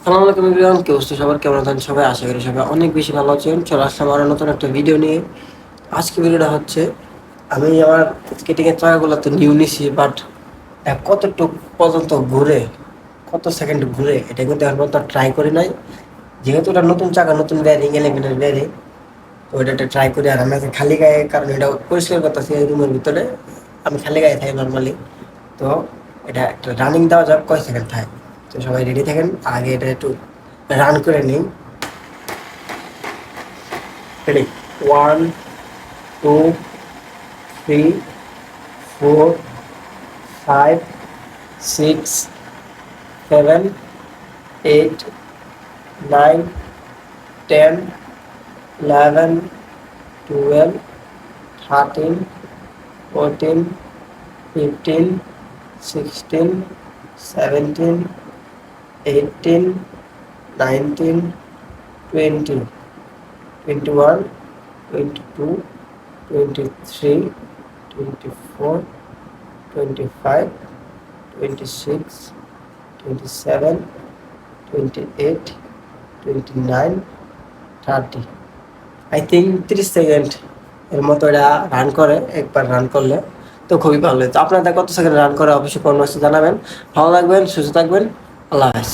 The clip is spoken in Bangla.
সালাম আলাইকুম এভরিওয়ান, কি অবস্থা সবার? কেমন আছেন সবাই? আশা করি সবাই অনেক বেশি ভালো আছেন। চলে আসলাম আরও নতুন একটা ভিডিও নিয়ে। আজকে ভিডিওটা হচ্ছে, আমি আমার স্কেটিংয়ের চাকাগুলো তো নিউ নিছি, বাট কতটুক পর্যন্ত ঘুরে, কত সেকেন্ড ঘুরে, এটা কিন্তু এখন পর্যন্ত ট্রাই করি নাই। যেহেতু এটা নতুন চাকা, নতুন ব্যারিং, 11-এর ব্যারিং, তো এটা একটা ট্রাই করি। আর আমি আজকে খালি গায়ে, কারণ এটা পরিষ্কার করতেছি এই রুমের ভিতরে, আমি খালি গায়ে থাকি নর্মালি। তো এটা একটা রানিং দেওয়া যাক, কয় সেকেন্ড থাকে। তো সবাই রেডি থাকেন, আগে এটা একটু রান করে নিই। রেডি? 1, 2, 3, 4, 5, 6, 7, 8, 9, 10, 11, 12, 13, 14, 15, 16, 17, 18, 19, 20, 21, 22, 23, 24, 25, 26, 27, 28, 29, 30। আই থিঙ্ক 30 সেকেন্ড এর মতো এটা রান করে, একবার রান করলে তো খুবই ভালো। তো আপনাদের কত সেকেন্ড রান করে অবশ্যই কমেন্ট বক্সে জানাবেন। ভালো থাকবেন, সুস্থ থাকবেন, আল্লাহ হাফেজ।